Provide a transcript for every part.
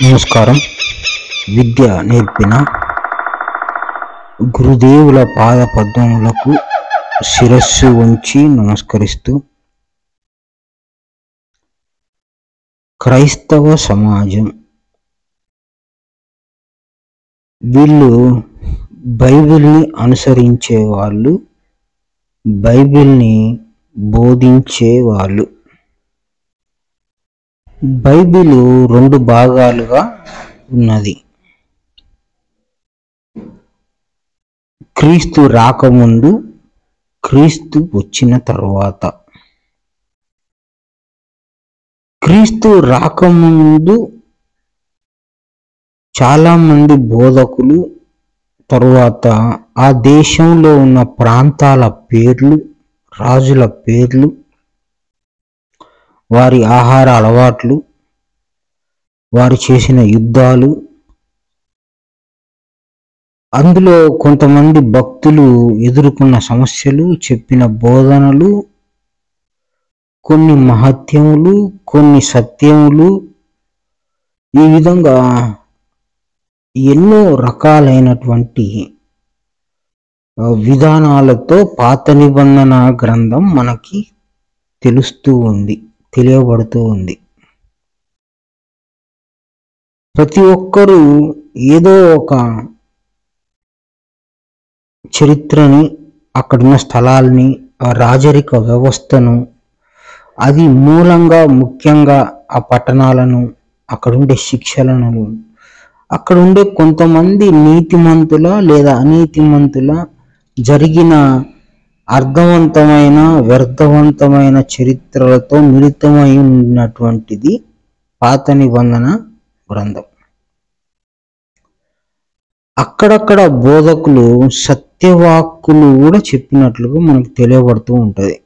నమస్కారం. విద్య నేర్పిన గురుదేవుల పాద పద్మములకు శిరస్సు ఉంచి నమస్కరిస్తూ, క్రైస్తవ సమాజం వీళ్ళు బైబిల్ని అనుసరించే వాళ్ళు, బైబిల్ని బోధించే వాళ్ళు. బైబిల్ రెండు భాగాలుగా ఉన్నది. క్రీస్తు రాకముందు, క్రీస్తు వచ్చిన తరువాత. క్రీస్తు రాకముందు చాలా మంది బోధకులు, తరువాత ఆ దేశంలో ఉన్న ప్రాంతాల పేర్లు, రాజుల పేర్లు, వారి ఆహార అలవాట్లు, వారు చేసిన యుద్ధాలు, అందులో కొంతమంది భక్తులు ఎదుర్కొన్న సమస్యలు, చెప్పిన బోధనలు, కొన్ని మహత్యములు, కొన్ని సత్యములు, ఈ విధంగా ఎన్నో రకాలైనటువంటి విధానాలతో పాత నిబంధన గ్రంథం మనకి తెలియబడుతూ ఉంది. ప్రతి ఒక్కరూ ఏదో ఒక చరిత్రని, అక్కడున్న స్థలాల్ని, రాజరిక వ్యవస్థను, అది మూలంగా ముఖ్యంగా ఆ పట్టణాలను, అక్కడుండే శిక్షలను, అక్కడుండే కొంతమంది నీతిమంతుల లేదా అనీతిమంతుల జరిగిన అర్థవంతమైన వ్యర్థవంతమైన చరిత్రలతో మిళితమై ఉన్నటువంటిది పాత నిబంధన గ్రంథం. అక్కడక్కడ బోధకులు సత్యవాక్కులు కూడా చెప్పినట్లుగా మనకు తెలియబడుతూ ఉంటుంది.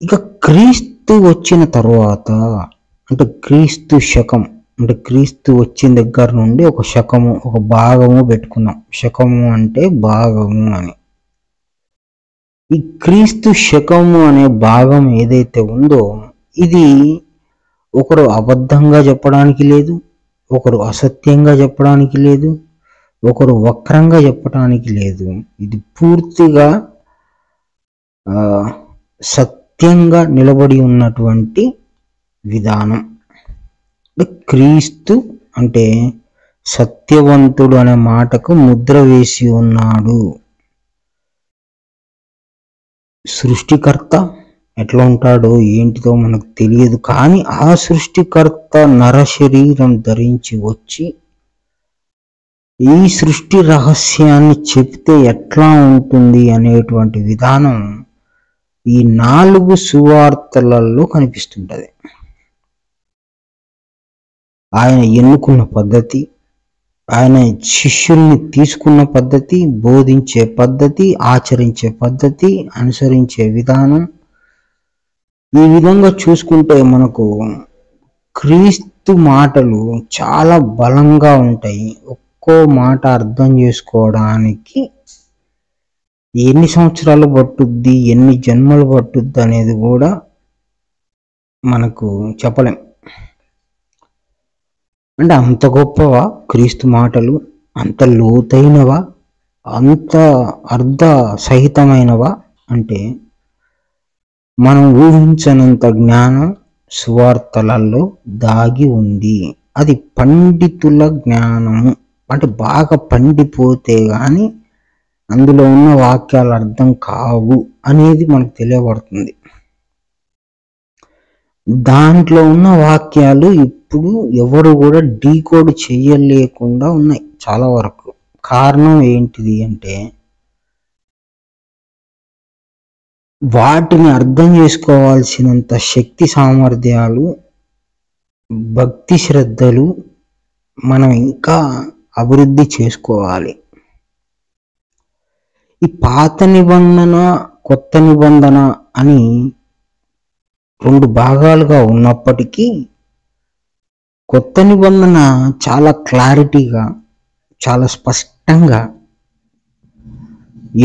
ఇక క్రీస్తు వచ్చిన తరువాత, అంటే క్రీస్తు శకం, అంటే క్రీస్తు వచ్చిన దగ్గర నుండి ఒక శకము, ఒక భాగము పెట్టుకున్నాం. శకము అంటే భాగము అని. ఈ క్రీస్తు శకము అనే భాగం ఏదైతే ఉందో, ఇది ఒకరు అబద్ధంగా చెప్పడానికి లేదు, ఒకరు అసత్యంగా చెప్పడానికి లేదు, ఒకరు వక్రంగా చెప్పడానికి లేదు. ఇది పూర్తిగా సత్యంగా నిలబడి ఉన్నటువంటి విధానం. క్రీస్తు అంటే సత్యవంతుడు అనే మాటకు ముద్ర వేసి ఉన్నాడు. సృష్టికర్త ఎట్లా ఉంటాడో ఏంటిదో మనకు తెలియదు, కానీ ఆ సృష్టికర్త నర శరీరం ధరించి వచ్చి ఈ సృష్టి రహస్యాన్ని చెప్తే ఎట్లా ఉంటుంది అనేటువంటి విధానం ఈ 4 సువార్తలలో కనిపిస్తుంటది. ఆయన ఎన్నుకున్న పద్ధతి, ఆయన శిష్యుల్ని తీసుకున్న పద్ధతి, బోధించే పద్ధతి, ఆచరించే పద్ధతి, అనుసరించే విధానం, ఈ విధంగా చూసుకుంటే మనకు క్రీస్తు మాటలు చాలా బలంగా ఉంటాయి. ఒక్కో మాట అర్థం చేసుకోవడానికి ఎన్ని సంవత్సరాలు పట్టుద్ది, ఎన్ని జన్మలు పట్టుద్ది అనేది కూడా మనకు చెప్పలేం. అంటే అంత గొప్పవా క్రీస్తు మాటలు, అంత లోతైనవా, అంత అర్థ సహితమైనవా అంటే మనం ఊహించనంత జ్ఞానం సువార్తలలో దాగి ఉంది. అది పండితుల జ్ఞానము. అంటే బాగా పండిపోతే గాని అందులో ఉన్న వాక్యాలు అర్థం కావు అనేది మనకు తెలియబడుతుంది. దాంట్లో ఉన్న వాక్యాలు ఇప్పుడు ఎవరు కూడా డీకోడ్ చేయలేకుండా ఉన్నాయి చాలా వరకు. కారణం ఏంటిది అంటే, వాటిని అర్థం చేసుకోవాల్సినంత శక్తి సామర్థ్యాలు, భక్తి శ్రద్ధలు మనం ఇంకా అభివృద్ధి చేసుకోవాలి. ఈ పాత నిబంధన, కొత్త నిబంధన అని 2 భాగాలుగా ఉన్నప్పటికీ కొత్త నిబంధన చాలా క్లారిటీగా, చాలా స్పష్టంగా,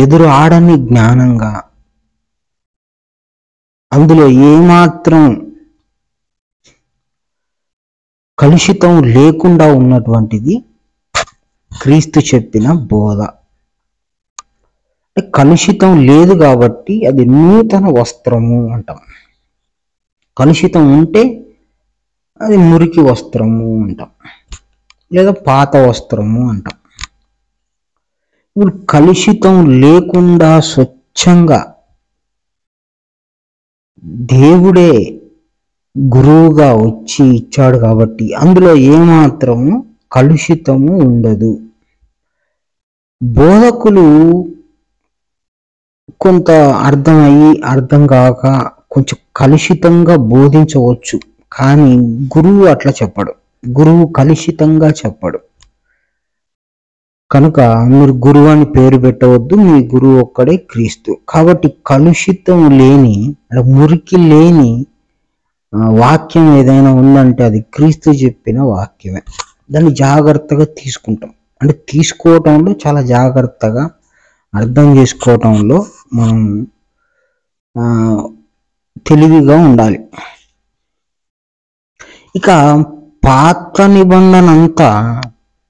ఎదురు ఆడని జ్ఞానంగా, అందులో ఏమాత్రం కలుషితం లేకుండా ఉన్నటువంటిది క్రీస్తు చెప్పిన బోధ. కలుషితం లేదు కాబట్టి అది నూతన వస్త్రము అంటాం. కలుషితం ఉంటే అది మురికి వస్త్రము అంటాం, లేదా పాత వస్త్రము అంటాం. ఇప్పుడు కలుషితం లేకుండా స్వచ్ఛంగా దేవుడే గురువుగా వచ్చి ఇచ్చాడు కాబట్టి అందులో ఏమాత్రము కలుషితము ఉండదు. బోధకులు కొంత అర్థం కాక కొంచెం కలుషితంగా బోధించవచ్చు, కానీ గురువు అట్లా చెప్పడు. గురువు కలుషితంగా చెప్పడు. కనుక మీరు గురువు అని పేరు పెట్టవద్దు, మీ గురువు ఒక్కడే క్రీస్తు. కాబట్టి కలుషితం లేని, మురికి లేని వాక్యం ఏదైనా ఉందంటే అది క్రీస్తు చెప్పిన వాక్యమే. దాన్ని జాగ్రత్తగా తీసుకుంటాం. అంటే తీసుకోవటంలో చాలా జాగ్రత్తగా, అర్థం చేసుకోవటంలో మనం తెలివిగా ఉండాలి. ఇక పాత నిబంధన అంతా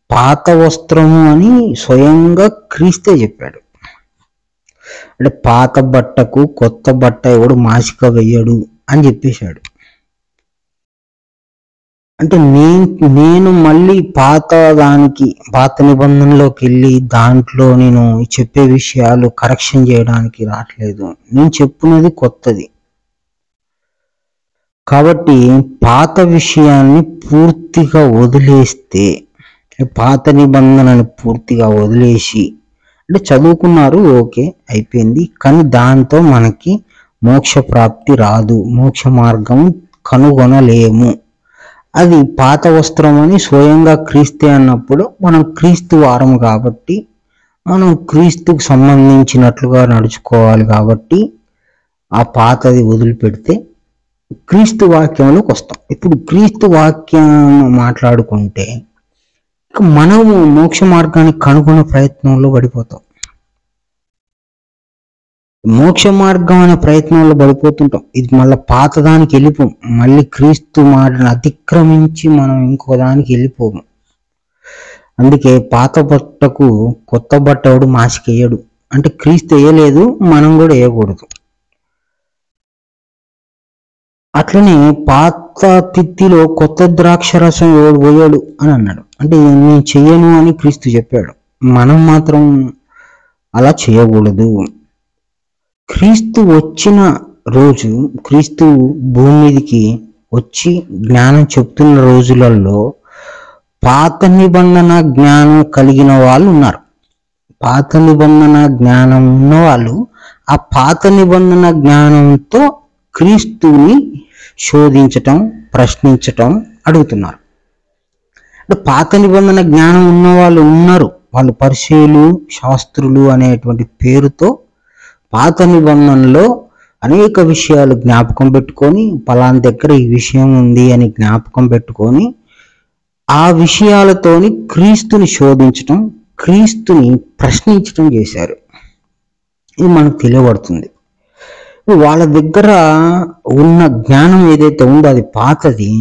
పాత వస్త్రము అని స్వయంగా క్రీస్తే చెప్పాడు. అంటే పాత బట్టకు కొత్త బట్ట ఎవడు మాసిక వెయ్యడు అని చెప్పేశాడు. అంటే నేను మళ్ళీ పాత నిబంధనలోకి వెళ్ళి దాంట్లో నేను చెప్పే విషయాలు కరెక్షన్ చేయడానికి రావట్లేదు. నేను చెప్పున్నది కొత్తది. కాబట్టి పాత విషయాన్ని పూర్తిగా వదిలేస్తే, పాత నిబంధనని పూర్తిగా వదిలేసి, అంటే చదువుకున్నారు ఓకే అయిపోయింది, కానీ దాంతో మనకి మోక్ష ప్రాప్తి రాదు, మోక్ష మార్గం కనుగొనలేము. అది పాత వస్త్రం అని స్వయంగా క్రీస్తే అన్నప్పుడు మనం క్రీస్తు వారం కాబట్టి మనం క్రీస్తుకు సంబంధించినట్లుగా నడుచుకోవాలి. కాబట్టి ఆ పాతది వదిలిపెడితే క్రీస్తు వాక్యంలోకి వస్తాం. ఇప్పుడు క్రీస్తు వాక్యం మాట్లాడుకుంటే మనము మోక్ష మార్గాన్ని కనుగొనే ప్రయత్నంలో పడిపోతాం. మోక్ష మార్గం అనే ప్రయత్నంలో పడిపోతుంటాం. ఇది మళ్ళీ పాతదానికి వెళ్ళిపోం. మళ్ళీ క్రీస్తు మాటను అతిక్రమించి మనం ఇంకో దానికి వెళ్ళిపోము. అందుకే పాత బట్టకు కొత్త బట్ట ఎవడు మాసికేయడు. అంటే క్రీస్తు వేయలేదు, మనం కూడా వేయకూడదు. అట్లనే పాత తిత్తిలో కొత్త ద్రాక్ష రసం ఎవడు పోయాడు అని అన్నాడు. అంటే నేను చెయ్యను అని క్రీస్తు చెప్పాడు. మనం మాత్రం అలా చేయకూడదు. క్రీస్తు వచ్చిన రోజు, క్రీస్తు భూమి మీదకి వచ్చి జ్ఞానం చెప్తున్న రోజులలో పాత నిబంధన జ్ఞానం కలిగిన వాళ్ళు ఉన్నారు. పాత నిబంధన జ్ఞానం ఉన్న వాళ్ళు ఆ పాత నిబంధన జ్ఞానంతో క్రీస్తుని శోధించటం, ప్రశ్నించటం, అడుగుతున్నారు. అంటే పాత నిబంధన జ్ఞానం ఉన్న వాళ్ళు ఉన్నారు. వాళ్ళు పరిసయ్యులు, శాస్త్రులు అనేటువంటి పేరుతో పాత నిబంధనలో అనేక విషయాలు జ్ఞాపకం పెట్టుకొని, పలానా దగ్గర ఈ విషయం ఉంది అని జ్ఞాపకం పెట్టుకొని ఆ విషయాలతోని క్రీస్తుని శోధించటం, క్రీస్తుని ప్రశ్నించటం చేశారు. ఇది మనకు తెలియబడుతుంది. వాళ్ళ దగ్గర ఉన్న జ్ఞానం ఏదైతే ఉందో అది పాతది.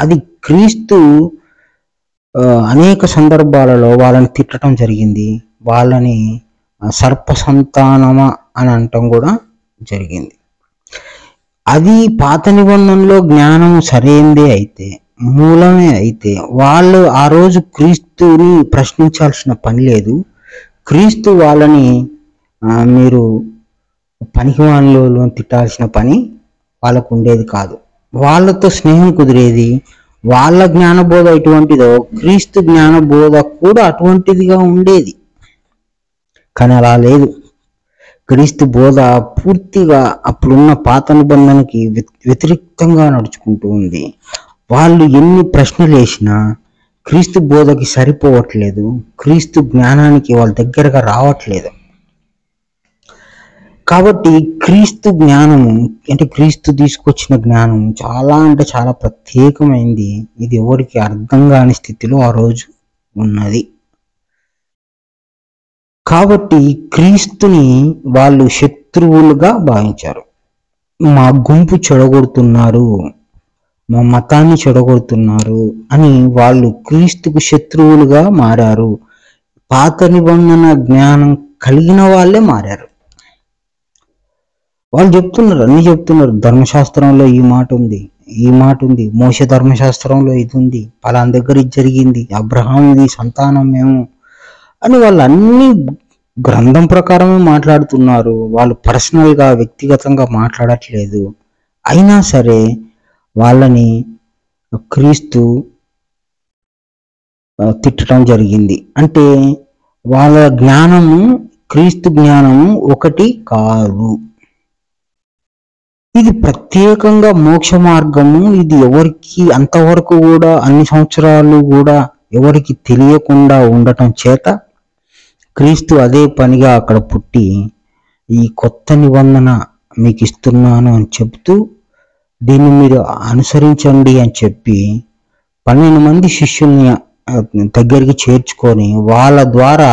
అది క్రీస్తు అనేక సందర్భాలలో వాళ్ళని తిట్టడం జరిగింది. వాళ్ళని సర్ప సంతానమా అని అనటం కూడా జరిగింది. అది పాత నిబంధనలో జ్ఞానం సరైనదే అయితే, మూలమే అయితే వాళ్ళు ఆ రోజు క్రీస్తుని ప్రశ్నించాల్సిన పని లేదు. క్రీస్తు వాళ్ళని మీరు పనికిమాలినోళ్ళు తిట్టాల్సిన పని వాళ్ళకు ఉండేది కాదు. వాళ్ళతో స్నేహం కుదిరేది. వాళ్ళ జ్ఞానబోధ ఎటువంటిదో క్రీస్తు జ్ఞానబోధ కూడా అటువంటిదిగా ఉండేది. కానీ అలా లేదు. క్రీస్తు బోధ పూర్తిగా అప్పుడున్న పాత నిబంధనకి వ్యతిరేకంగా నడుచుకుంటూ ఉంది. వాళ్ళు ఎన్ని ప్రశ్నలు వేసినా క్రీస్తు బోధకి సరిపోవట్లేదు. క్రీస్తు జ్ఞానానికి వాళ్ళ దగ్గరగా రావట్లేదు. కాబట్టి క్రీస్తు జ్ఞానము అంటే క్రీస్తు తీసుకొచ్చిన జ్ఞానం చాలా అంటే చాలా ప్రత్యేకమైంది. ఇది ఎవరికి అర్థం కాని స్థితిలో ఆ రోజు ఉన్నది. కాబట్టి క్రీస్తుని వాళ్ళు శత్రువులుగా భావించారు. మా గుంపు చెడగొడుతున్నారు, మా మతాన్ని చెడగొడుతున్నారు అని వాళ్ళు క్రీస్తుకు శత్రువులుగా మారారు. పాత నిబంధన జ్ఞానం కలిగిన వాళ్ళే మారారు. వాళ్ళు చెప్తున్నారు, అన్ని చెప్తున్నారు, ధర్మశాస్త్రంలో ఈ మాట ఉంది, ఈ మాట ఉంది, మోషే ధర్మశాస్త్రంలో ఇది ఉంది, పలానా దగ్గర ఇది జరిగింది, అబ్రహాముది సంతానం మేము అని వాళ్ళు అన్ని గ్రంథం ప్రకారమే మాట్లాడుతున్నారు. వాళ్ళు పర్సనల్గా వ్యక్తిగతంగా మాట్లాడట్లేదు. అయినా సరే వాళ్ళని క్రీస్తు తిట్టడం జరిగింది. అంటే వాళ్ళ జ్ఞానము క్రీస్తు జ్ఞానము ఒకటి కాదు. ఇది ప్రత్యేకంగా మోక్ష మార్గము. ఇది ఎవరికి అంతవరకు కూడా అన్ని సంవత్సరాలు కూడా ఎవరికి తెలియకుండా ఉండటం చేత క్రీస్తు అదే పనిగా అక్కడ పుట్టి ఈ కొత్త నిబంధన మీకు ఇస్తున్నాను అని చెప్తూ దీన్ని మీరు అనుసరించండి అని చెప్పి 12 మంది శిష్యుల్ని దగ్గరికి చేర్చుకొని వాళ్ళ ద్వారా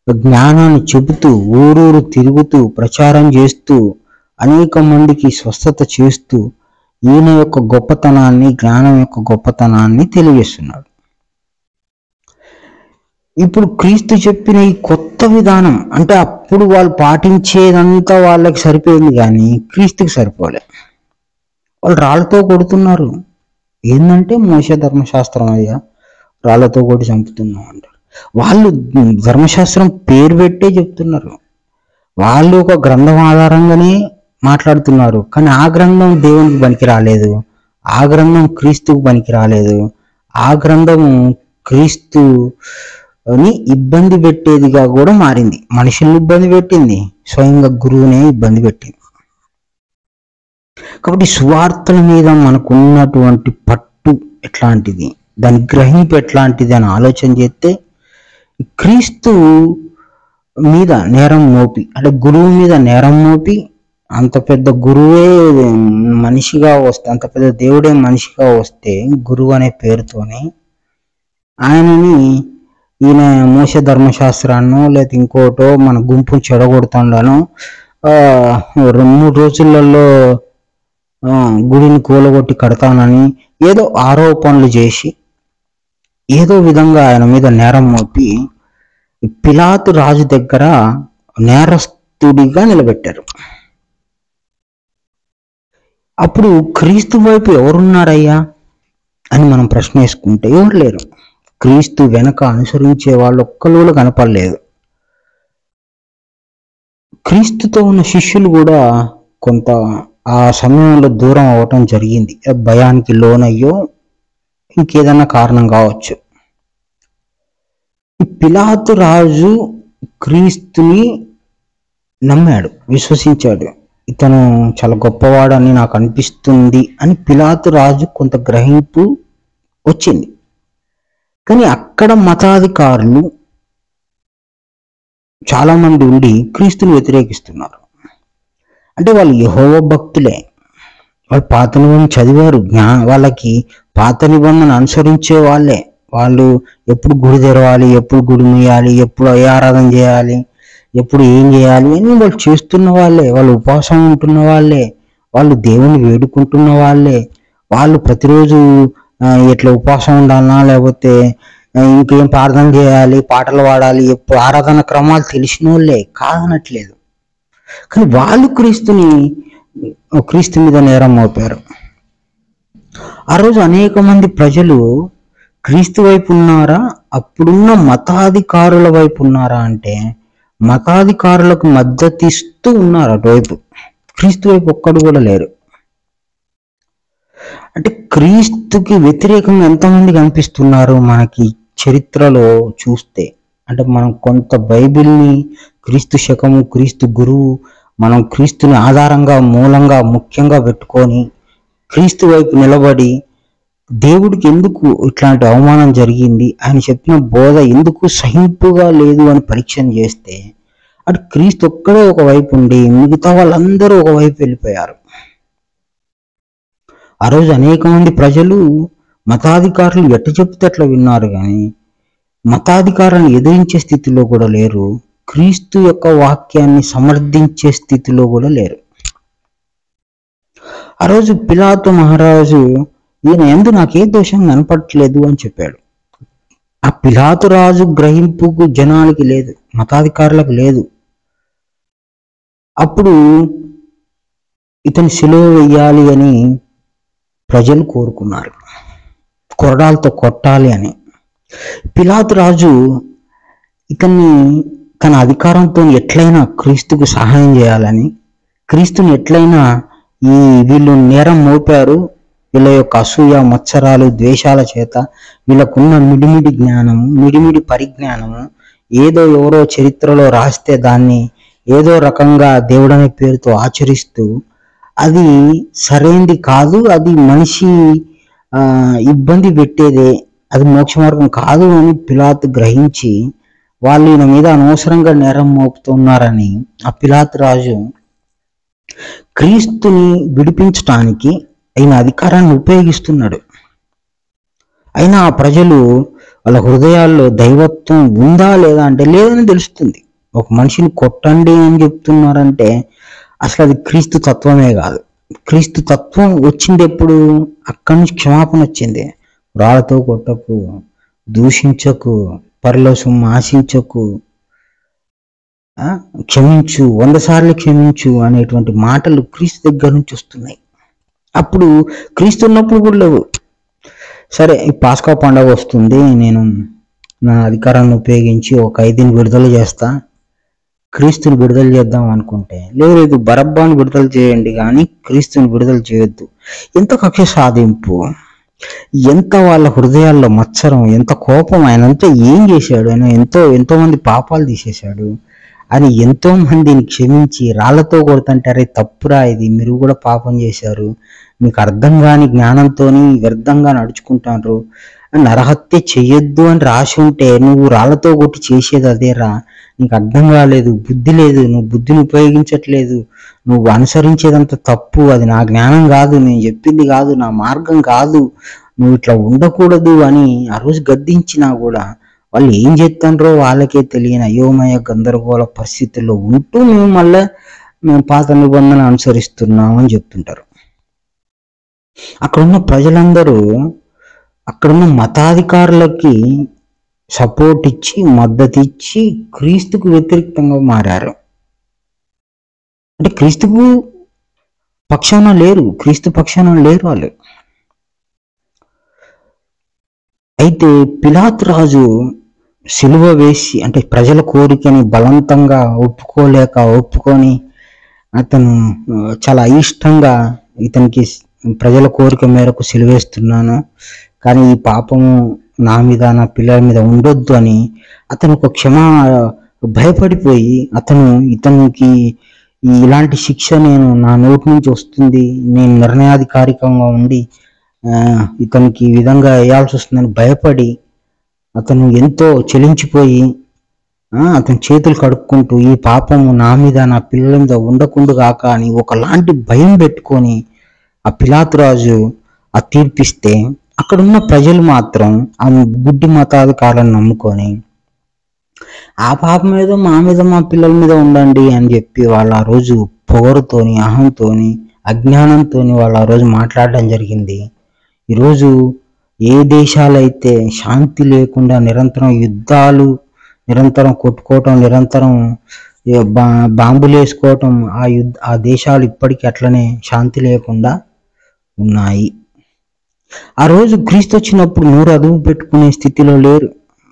జ్ఞానాన్ని చెబుతూ ఊరూరు తిరుగుతూ ప్రచారం చేస్తూ అనేక మందికి స్వస్థత చేస్తూ ఈయన యొక్క గొప్పతనాన్ని, జ్ఞానం యొక్క గొప్పతనాన్ని తెలియజేస్తున్నాడు. ఇప్పుడు క్రీస్తు చెప్పిన ఈ కొత్త విధానం అంటే అప్పుడు వాళ్ళు పాటించేదంతా వాళ్ళకి సరిపోయింది కానీ క్రీస్తుకి సరిపోలే. వాళ్ళు రాళ్ళతో కొడుతున్నారు. ఏంటంటే మోషే ధర్మశాస్త్రం అయ్యా, రాళ్ళతో కొట్టి చంపుతున్నాం అంటారు. వాళ్ళు ధర్మశాస్త్రం పేరు పెట్టే చెప్తున్నారు. వాళ్ళు ఒక గ్రంథం ఆధారంగానే మాట్లాడుతున్నారు. కానీ ఆ గ్రంథం దేవునికి పనికి రాలేదు, ఆ గ్రంథం క్రీస్తుకు పనికి రాలేదు. ఆ గ్రంథము క్రీస్తుని ఇబ్బంది పెట్టేదిగా కూడా మారింది. మనుషుల్ని ఇబ్బంది పెట్టింది, స్వయంగా గురువునే ఇబ్బంది పెట్టింది. కాబట్టి సువార్తల మీద మనకున్నటువంటి పట్టు ఎట్లాంటిది, దాని గ్రహింపు ఎట్లాంటిది అని ఆలోచన చేస్తే క్రీస్తు మీద నేరం మోపి అంటే గురువు మీద నేరం మోపి అంత పెద్ద గురువే మనిషిగా వస్తే, అంత పెద్ద దేవుడే మనిషిగా వస్తే గురువు అనే పేరుతోనే ఆయనని ఈయన మోషే ధర్మశాస్త్రాన్నో లేదా ఇంకోటో మన గుంపును చెడగొడుతుండను 2-3 రోజులలో గుడిని కూలగొట్టి కడతానని ఏదో ఆరోపణలు చేసి ఏదో విధంగా ఆయన మీద నేరం మోపి పిలాతు రాజు దగ్గర నేరస్తుడిగా నిలబెట్టారు. అప్పుడు క్రీస్తు వైపు ఎవరున్నారయ్యా అని మనం ప్రశ్న వేసుకుంటే ఎవరు లేరు. క్రీస్తు వెనక అనుసరించే వాళ్ళు ఒక్కళ్ళు కనపడలేదు. క్రీస్తుతో ఉన్న శిష్యులు కూడా కొంత ఆ సమయంలో దూరం అవటం జరిగింది. భయానికి లోనయ్యో ఇంకేదన్నా కారణం కావచ్చు. పిలాతు రాజు క్రీస్తుని నమ్మాడు, విశ్వసించాడు. ఇతను చాలా గొప్పవాడని నాకు అనిపిస్తుంది అని పిలాతు రాజు కొంత గ్రహింపు వచ్చింది. కానీ అక్కడ మతాధికారులు చాలా మంది ఉండి క్రీస్తుని వ్యతిరేకిస్తున్నారు. అంటే వాళ్ళు యెహోవా భక్తులే, వాళ్ళు పాత నిబంధన చదివారు, వాళ్ళకి పాత నిబంధన అనుసరించే వాళ్ళే. వాళ్ళు ఎప్పుడు గుడి తెరవాలి, ఎప్పుడు గుడి మూయాలి, ఎప్పుడు ఆరాధన చేయాలి, ఎప్పుడు ఏం చేయాలి అని వాళ్ళు చేస్తున్న వాళ్ళే. వాళ్ళు ఉపవాసం ఉంటున్న వాళ్ళే, వాళ్ళు దేవుని వేడుకుంటున్న వాళ్ళే. వాళ్ళు ప్రతిరోజు ఎట్లా ఉపవాసం ఉండాలన్నా లేకపోతే ఇంకేం ప్రార్థన చేయాలి, పాటలు పాడాలి, ఎప్పుడు ఆరాధన క్రమాలు తెలిసిన వాళ్ళే, కాదనట్లేదు. కానీ వాళ్ళు క్రీస్తు మీద నేరం మోపారు. ఆ రోజు అనేక మంది ప్రజలు క్రీస్తు వైపు ఉన్నారా, అప్పుడున్న మతాధికారుల వైపు ఉన్నారా అంటే మతాధికారులకు మద్దతు ఇస్తూ ఉన్నారు అటువైపు. క్రీస్తు వైపు ఒక్కడు కూడా లేరు. అంటే క్రీస్తుకి వ్యతిరేకంగా ఎంతమంది కనిపిస్తున్నారు మనకి చరిత్రలో చూస్తే. అంటే మనం కొంత బైబిల్ని క్రీస్తు శకము, క్రీస్తు గురువు, మనం క్రీస్తుని ఆధారంగా మూలంగా ముఖ్యంగా పెట్టుకొని క్రీస్తు వైపు నిలబడి దేవుడికి ఎందుకు ఇట్లాంటి అవమానం జరిగింది, ఆయన చెప్పిన బోధ ఎందుకు సహింపుగా లేదు అని పరీక్ష చేస్తే అటు క్రీస్తు ఒక్కడే ఒకవైపు ఉండి మిగతా వాళ్ళందరూ ఒకవైపు వెళ్ళిపోయారు. ఆ రోజు అనేక మంది ప్రజలు మతాధికారులు ఎట్ట చెప్తే అట్లా విన్నారు, కానీ మతాధికారులను ఎదిరించే స్థితిలో కూడా లేరు, క్రీస్తు యొక్క వాక్యాన్ని సమర్థించే స్థితిలో కూడా లేరు. ఆ రోజు పిలాతు మహారాజు ఈయన యందు నాకే దోషం కనపడట్లేదు అని చెప్పాడు. ఆ పిలాతు రాజు గ్రహింపుకు జనానికి లేదు, మతాధికారులకు లేదు. అప్పుడు ఇతని సిలువ వేయాలి అని ప్రజలు కోరుకున్నారు, కొరడాలతో కొట్టాలి అని. పిలాతు రాజు ఇతన్ని తన అధికారంతో ఎట్లయినా క్రీస్తుకు సహాయం చేయాలని, క్రీస్తుని ఎట్లయినా వీళ్ళు నేరం మోపారు, వీళ్ళ యొక్క అసూయ మత్సరాలు ద్వేషాల చేత వీళ్ళకున్న మిడిమిడి జ్ఞానము, మిడిమిడి పరిజ్ఞానము ఏదో ఎవరో చరిత్రలో రాస్తే దాన్ని ఏదో రకంగా దేవుడనే పేరుతో ఆచరిస్తూ అది సరైంది కాదు, అది మనిషి ఇబ్బంది పెట్టేదే, అది మోక్ష మార్గం కాదు అని పిలాతు గ్రహించి వాళ్ళు ఈయన మీద అనవసరంగా నేరం మోపుతున్నారని ఆ పిలాతు రాజు క్రీస్తుని విడిపించటానికి ఆయన అధికారాన్ని ఉపయోగిస్తున్నాడు. అయినా ఆ ప్రజలు వాళ్ళ హృదయాల్లో దైవత్వం ఉందా లేదా అంటే లేదని తెలుస్తుంది. ఒక మనిషిని కొట్టండి అని చెప్తున్నారంటే అసలు అది క్రీస్తు తత్వమే కాదు. క్రీస్తు తత్వం వచ్చింది ఎప్పుడు? అక్కడి నుంచి క్షమాపణ వచ్చింది. రాళ్ళతో కొట్టకు, దూషించకు, పరలో సొమ్ము ఆశించకు, క్షమించు, 100 సార్లు క్షమించు అనేటువంటి మాటలు క్రీస్తు దగ్గర నుంచి వస్తున్నాయి. అప్పుడు క్రీస్తు ఉన్నప్పుడు కూడా లేవు. సరే, ఈ పాస్కా పండుగ వస్తుంది, నేను నా అధికారాన్ని ఉపయోగించి ఒక ఖైదీని విడుదల చేస్తా, క్రీస్తుని విడుదల చేద్దాం అనుకుంటే లేదు, బరబ్బాను విడుదల చేయండి కానీ క్రీస్తుని విడుదల చేయొద్దు. ఎంత కక్ష సాధింపు, ఎంత వాళ్ళ హృదయాల్లో మత్సరం, ఎంత కోపం! ఆయనంతా ఏం చేశాడు? ఆయన ఎంతో మంది పాపాలు తీసేశాడు అని ఎంతో మందిని క్షమించి రాళ్లతో కొడుతుంటే, అరే తప్పురా, ఇది మీరు కూడా పాపం చేశారు, మీకు అర్థం కాని జ్ఞానంతో వ్యర్థంగా నడుచుకుంటారు, నరహత్య చెయ్యొద్దు అని రాసి ఉంటే నువ్వు రాళ్లతో కొట్టి చేసేది అదేరా, నీకు అర్థం కాలేదు, బుద్ధి లేదు, నువ్వు బుద్ధిని ఉపయోగించట్లేదు, నువ్వు అనుసరించేదంత తప్పు, అది నా జ్ఞానం కాదు, నేను చెప్పింది కాదు, నా మార్గం కాదు, నువ్వు ఇట్లా ఉండకూడదు అని ఆ రోజు గద్దించినా కూడా వాళ్ళు ఏం చేస్తారో వాళ్ళకే తెలియని అయోమయ గందరగోళ పరిస్థితుల్లో ఉంటూ మేము పాత నిబంధన అనుసరిస్తున్నాం అని చెప్తుంటారు. అక్కడున్న ప్రజలందరూ అక్కడున్న మతాధికారులకి సపోర్ట్ ఇచ్చి, మద్దతు ఇచ్చి క్రీస్తుకు వ్యతిరేకంగా మారారు. అంటే క్రీస్తుకు పక్షాన లేరు, క్రీస్తు పక్షాన లేరు వాళ్ళు. అయితే పిలాతు రాజు సిలువ వేసి, అంటే ప్రజల కోరికని బలవంతంగా ఒప్పుకొని అతను చాలా అయిష్టంగా ఇతనికి ప్రజల కోరిక మేరకు సిలువేస్తున్నాను, కానీ ఈ పాపము నా మీద నా పిల్లల మీద ఉండొద్దు అని అతను భయపడిపోయి ఇతనికి ఇలాంటి శిక్ష నా నోటి నుంచి వస్తుంది, నేను నిర్ణయాధికారికంగా ఉండి ఇతనికి ఈ విధంగా వేయాల్సి వస్తుందని భయపడి అతను ఎంతో చలించిపోయి అతని చేతులు కడుక్కుంటూ ఈ పాపము నా మీద నా పిల్లల మీద ఉండకుండా కాక అని ఒకలాంటి భయం పెట్టుకొని ఆ పిలాతు రాజు ఆ తీర్పిస్తే, అక్కడున్న ప్రజలు మాత్రం ఆ గుడ్డి మతాధికారులను నమ్ముకొని ఆ పాపం ఏదో మా మీద మా పిల్లల మీద ఉండండి అని చెప్పి వాళ్ళు ఆ రోజు పొగరుతోని, అహంతోని, అజ్ఞానంతోని వాళ్ళు ఆ రోజు మాట్లాడడం జరిగింది. ఈరోజు ఏ దేశాలైతే శాంతి లేకుండా నిరంతరం యుద్ధాలు, నిరంతరం కొట్టుకోవటం, నిరంతరం బాంబులు వేసుకోవటం, ఆ దేశాలు ఇప్పటికీ అట్లనే శాంతి లేకుండా ఉన్నాయి. ఆ రోజు క్రీస్తు వచ్చినప్పుడు నోరు అదుపు పెట్టుకునే స్థితిలో లేరు,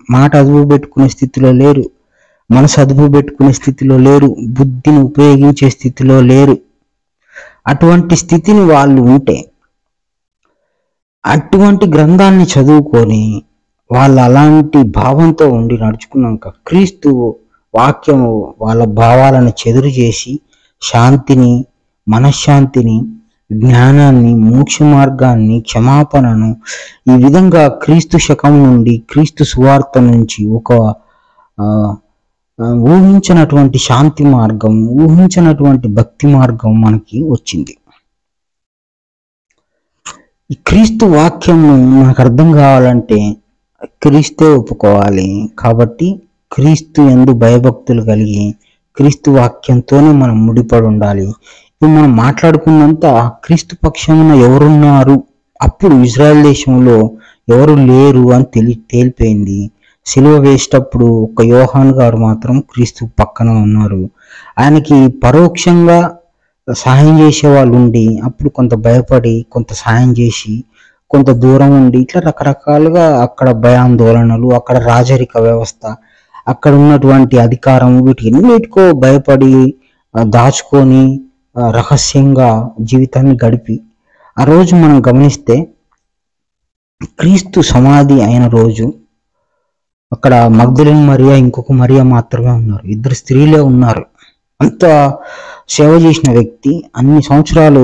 మాట అదుపు పెట్టుకునే స్థితిలో లేరు, మనసు అదుపు పెట్టుకునే స్థితిలో లేరు, బుద్ధిని ఉపయోగించే స్థితిలో లేరు. అటువంటి స్థితిని వాళ్ళు ఉంటే, అటువంటి గ్రంథాన్ని చదువుకొని వాళ్ళు అలాంటి భావంతో ఉండి నడుచుకున్నాక క్రీస్తు వాక్యము వాళ్ళ భావాలను చెదురు చేసి శాంతిని, మనశ్శాంతిని, జ్ఞానాన్ని, మోక్ష మార్గాన్ని, క్షమాపణను ఈ విధంగా క్రీస్తు శకం నుండి, క్రీస్తు సువార్త నుంచి ఒక ఊహించినటువంటి శాంతి మార్గం, ఊహించినటువంటి భక్తి మార్గం మనకి వచ్చింది. ఈ క్రీస్తు వాక్యము మనకు అర్థం కావాలంటే క్రీస్తే ఒప్పుకోవాలి. కాబట్టి క్రీస్తు యందు భయభక్తులు కలిగి క్రీస్తు వాక్యంతోనే మనం ముడిపడి ఉండాలి. మనం మాట్లాడుకున్నంత క్రీస్తు పక్షమున ఎవరున్నారు, అప్పుడు ఇజ్రాయెల్ దేశంలో ఎవరు లేరు అని తేలిపోయింది. సిలువ వేసేటప్పుడు ఒక యోహాను గారు మాత్రం క్రీస్తు పక్కన ఉన్నారు. ఆయనకి పరోక్షంగా సహాయం చేసే వాళ్ళు ఉండి అప్పుడు కొంత భయపడి కొంత సహాయం చేసి కొంత దూరం ఉండి ఇట్లా రకరకాలుగా అక్కడ భయాందోళనలు, అక్కడ రాజరిక వ్యవస్థ, అక్కడ ఉన్నటువంటి అధికారం, వీటికో భయపడి దాచుకొని రహస్యంగా జీవితాన్ని గడిపి ఆ రోజు మనం గమనిస్తే క్రీస్తు సమాధి అయిన రోజు అక్కడ మగ్దలేనే మరియా, ఇంకొక మరియా మాత్రమే ఉన్నారు. ఇద్దరు స్త్రీలే ఉన్నారు. అంత సేవ చేసిన వ్యక్తి అన్ని సంవత్సరాలు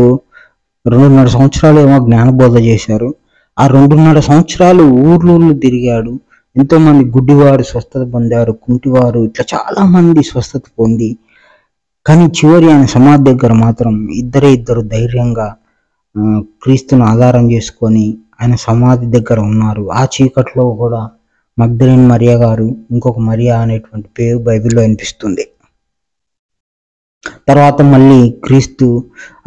2.5 సంవత్సరాలు ఏమో జ్ఞానబోధ చేశారు. ఆ 2.5 సంవత్సరాలు ఊర్లూర్లు తిరిగాడు. ఎంతో మంది గుడ్డివారు స్వస్థత పొందారు, కుంటివారు ఇట్లా చాలా మంది స్వస్థత పొంది, కానీ చివరి ఆయన సమాధి దగ్గర మాత్రం ఇద్దరు ధైర్యంగా క్రీస్తును ఆధారం చేసుకొని ఆయన సమాధి దగ్గర ఉన్నారు. ఆ చీకట్లో కూడా మగ్దలేనే మరియా గారు, ఇంకొక మరియా అనేటువంటి పేరు బైబిల్లో వినిపిస్తుంది. తర్వాత మళ్ళీ క్రీస్తు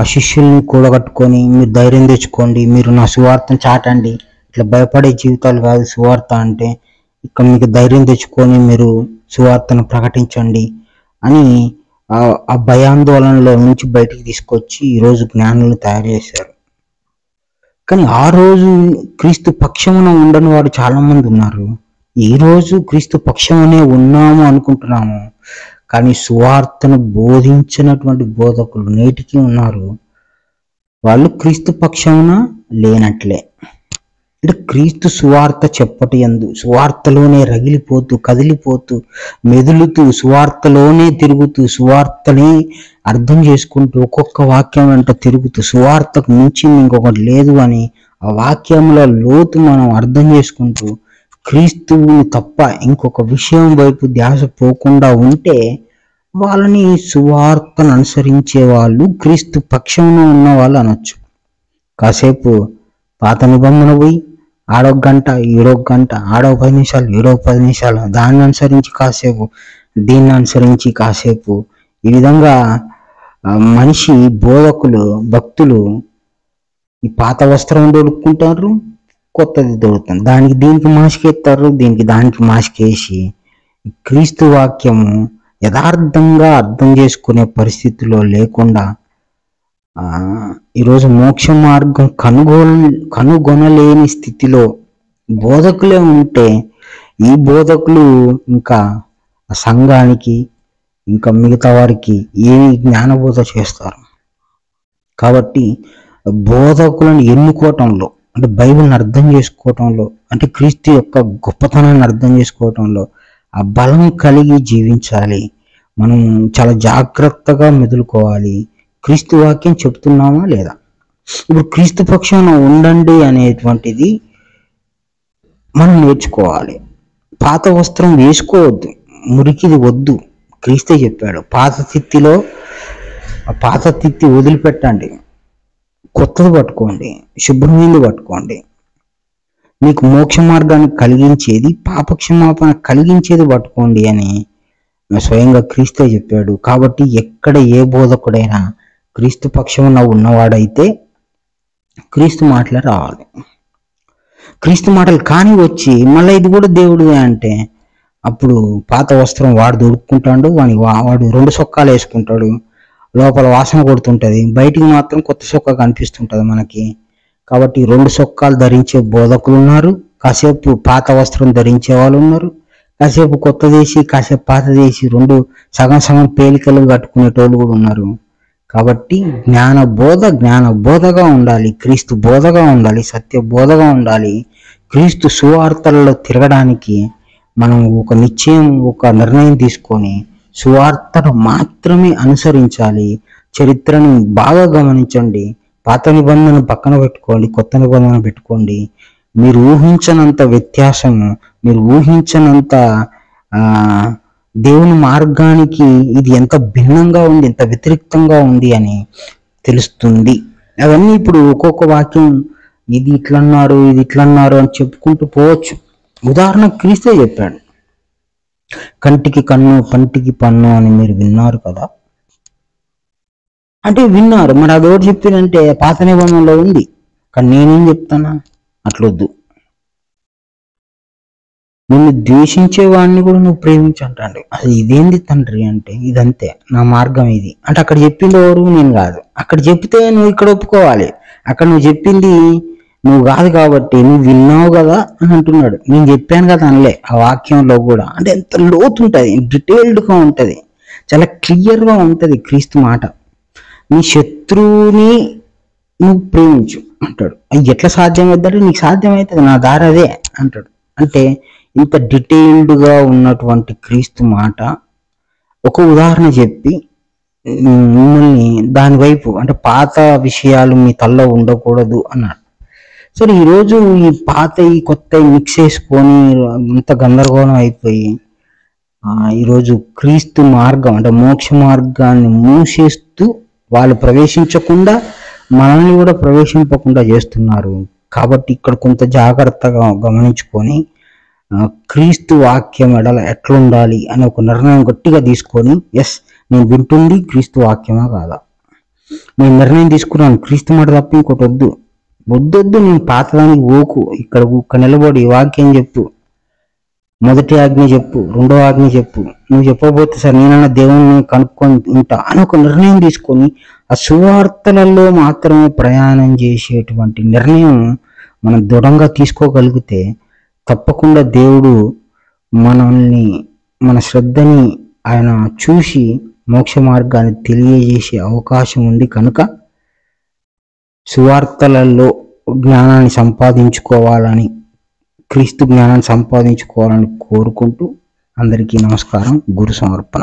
ఆ శిష్యుల్ని కూడగట్టుకొని, మీరు ధైర్యం తెచ్చుకోండి, మీరు నా సువార్తను చాటండి, ఇట్లా భయపడే జీవితాలు కాదు సువార్త అంటే, ఇక మీకు ధైర్యం తెచ్చుకొని మీరు సువార్తను ప్రకటించండి అని ఆ భయాందోళనలో నుంచి బయటికి తీసుకొచ్చి ఈరోజు జ్ఞానులు తయారు చేశారు. కానీ ఆ రోజు క్రీస్తు పక్షమున ఉండని వారు చాలా మంది ఉన్నారు. ఈ రోజు క్రీస్తు పక్షమునే ఉన్నాము అనుకుంటున్నాము, కానీ సువార్తను బోధించినటువంటి బోధకులు నేటికి ఉన్నారు. వాళ్ళు క్రీస్తు పక్షమున లేనట్లే. అంటే క్రీస్తు సువార్త చెప్పటి యందు సువార్తలోనే రగిలిపోతూ, కదిలిపోతూ, మెదులుతూ, సువార్తలోనే తిరుగుతూ, సువార్తనే అర్థం చేసుకుంటూ, ఒక్కొక్క వాక్యం వెంట తిరుగుతూ, సువార్తకు మించింది ఇంకొకటి లేదు అని ఆ వాక్యముల లోతు మనం అర్థం చేసుకుంటూ క్రీస్తువుని తప్ప ఇంకొక విషయం వైపు ధ్యాస పోకుండా ఉంటే వాళ్ళని సువార్తను అనుసరించే వాళ్ళు క్రీస్తు పక్షంలో ఉన్న వాళ్ళు అనొచ్చు. కాసేపు పాత నిబంధన పోయి ఆడొక గంట, ఈడొక గంట, ఆడొక 10 నిమిషాలు, ఈడొక 10 నిమిషాలు, దాన్ని అనుసరించి కాసేపు, దీన్ని అనుసరించి కాసేపు, ఈ విధంగా మనిషి బోధకులు, భక్తులు ఈ పాత వస్త్రం దొడుక్కుంటారు, కొత్తది దొరుకుతుంది, దానికి దీనికి మాసికెత్తారు, దానికి మాసికేసి క్రీస్తు వాక్యము యథార్థంగా అర్థం చేసుకునే పరిస్థితిలో లేకుండా ఈరోజు మోక్ష మార్గం కనుగొనలేని స్థితిలో బోధకులే ఉంటే ఈ బోధకులు ఇంకా సంఘానికి ఇంకా మిగతా వారికి ఏమి జ్ఞానబోధ చేస్తారు? కాబట్టి బోధకులను ఎన్నుకోవటంలో, అంటే బైబిల్ని అర్థం చేసుకోవటంలో, అంటే క్రీస్తు యొక్క గొప్పతనాన్ని అర్థం చేసుకోవటంలో ఆ బలం కలిగి జీవించాలి. మనం చాలా జాగ్రత్తగా మెదులుకోవాలి. క్రీస్తు వాక్యం చెప్తున్నామా లేదా? ఇప్పుడు క్రీస్తు పక్షాన ఉండండి అనేటువంటిది మనం నేర్చుకోవాలి. పాత వస్త్రం వేసుకోవద్దు, మురికిది వద్దు. క్రీస్తే చెప్పాడు, పాత తిత్తి వదిలిపెట్టండి, కొత్తది పట్టుకోండి, శుభ్రమైనది పట్టుకోండి. మీకు మోక్ష మార్గాన్ని కలిగించేది, పాపక్షమాపణ కలిగించేది పట్టుకోండి అని స్వయంగా క్రీస్తే చెప్పాడు. కాబట్టి ఎక్కడ ఏ బోధకుడైనా క్రీస్తు పక్షమున ఉన్నవాడైతే క్రీస్తు మాటలు రావాలి. క్రీస్తు మాటలు కాని వచ్చి మళ్ళీ ఇది కూడా దేవుడిదే అంటే అప్పుడు పాత వస్త్రం వాడు దొడుక్కుంటాడు, వాడు 2 సొక్కాలు వేసుకుంటాడు, లోపల వాసన కొడుతుంటుంది, బయటికి మాత్రం కొత్త సొక్క కనిపిస్తుంటుంది మనకి. కాబట్టి 2 సొక్కాలు ధరించే బోధకులు ఉన్నారు, కాసేపు పాత వస్త్రం ధరించే వాళ్ళు ఉన్నారు, కాసేపు కొత్త దేశి కాసేపు పాత దేశి 2 సగం పేలికలు కట్టుకునేటోళ్ళు కూడా ఉన్నారు. కాబట్టి జ్ఞానబోధగా ఉండాలి, క్రీస్తు బోధగా ఉండాలి, సత్య బోధగా ఉండాలి. క్రీస్తు సువార్తలలో తిరగడానికి మనం ఒక నిశ్చయం, ఒక నిర్ణయం తీసుకొని సువార్తను మాత్రమే అనుసరించాలి. చరిత్రను బాగా గమనించండి, పాత నిబంధన పక్కన పెట్టుకోండి, కొత్త నిబంధన పెట్టుకోండి. మీరు ఊహించనంత వ్యత్యాసము, మీరు ఊహించనంత దేవుని మార్గానికి ఇది ఎంత భిన్నంగా ఉంది, ఎంత వ్యతిరేక్తంగా ఉంది అని తెలుస్తుంది. అవన్నీ ఇప్పుడు ఒక్కొక్క వాక్యం ఇది ఇట్లన్నారు, ఇది ఇట్లన్నారు అని చెప్పుకుంటూ పోవచ్చు. ఉదాహరణ క్రీస్తే చెప్పాడు, కంటికి కన్ను పంటికి పన్ను అని మీరు విన్నారు కదా. అంటే విన్నారు. మరి అదొకటి చెప్పిందంటే పాత నిబంధనలో ఉంది, కానీ నేనేం చెప్తానా, అట్లొద్దు. నిన్ను ద్వేషించే వాడిని కూడా నువ్వు ప్రేమించంటాడు. అది ఇదేంది తండ్రి అంటే, ఇదంతే నా మార్గం ఇది అంటే. అక్కడ చెప్పింది ఎవరు, నేను కాదు. అక్కడ చెప్తే నువ్వు ఇక్కడ ఒప్పుకోవాలి. అక్కడ నువ్వు చెప్పింది నువ్వు కాదు కాబట్టి నువ్వు విన్నావు కదా అని అంటున్నాడు. నేను చెప్పాను కదా అనలే ఆ వాక్యంలో కూడా. అంటే ఎంత లోతు ఉంటుంది, డీటెయిల్డ్గా ఉంటుంది, చాలా క్లియర్గా ఉంటుంది క్రీస్తు మాట. నీ శత్రువుని నువ్వు ప్రేమించు అంటాడు. అది ఎట్లా సాధ్యమవుతుందంటే, నీకు సాధ్యమవుతుంది, నా దారి అదే అంటాడు. అంటే ఇంత డీటెయిల్డ్గా ఉన్నటువంటి క్రీస్తు మాట ఒక ఉదాహరణ చెప్పి మిమ్మల్ని దాని వైపు, అంటే పాత విషయాలు మీ తల్లో ఉండకూడదు అన్నాడు. సరే, ఈరోజు ఈ పాత ఈ కొత్త మిక్స్ చేసుకొని అంత గందరగోళం అయిపోయి ఈరోజు క్రీస్తు మార్గం అంటే మోక్ష మార్గాన్ని మూసేస్తూ వాళ్ళు ప్రవేశించకుండా మనల్ని కూడా ప్రవేశింపకుండా చేస్తున్నారు. కాబట్టి ఇక్కడ కొంత జాగ్రత్తగా గమనించుకొని క్రీస్తు వాక్యం ఎట్లుండాలి అని ఒక నిర్ణయం గట్టిగా తీసుకొని, ఎస్ నేను వింటుంది క్రీస్తు వాక్యమా కాదా, నేను నిర్ణయం తీసుకున్నాను క్రీస్తు మాట తప్ప ఇంకోటి వద్దు. నేను పాతదానికి ఓకు, ఇక్కడ నిలబడి వాక్యం చెప్పు, మొదటి ఆజ్ఞ చెప్పు, రెండో ఆజ్ఞ చెప్పు, నువ్వు చెప్పబోతే సార్ నేనన్నా దేవుణ్ణి కనుక్కొని ఉంటా అని ఒక నిర్ణయం తీసుకొని ఆ సువార్తలలో మాత్రమే ప్రయాణం చేసేటువంటి నిర్ణయం మనం దృఢంగా తీసుకోగలిగితే తప్పకుండా దేవుడు మనల్ని, మన శ్రద్ధని ఆయన చూసి మోక్ష మార్గాన్ని తెలియజేసే అవకాశం ఉంది. కనుక సువార్తలలో జ్ఞానాన్ని సంపాదించుకోవాలని, క్రీస్తు జ్ఞానాన్ని సంపాదించుకోవాలని కోరుకుంటూ అందరికీ నమస్కారం. గురు సమర్పణ.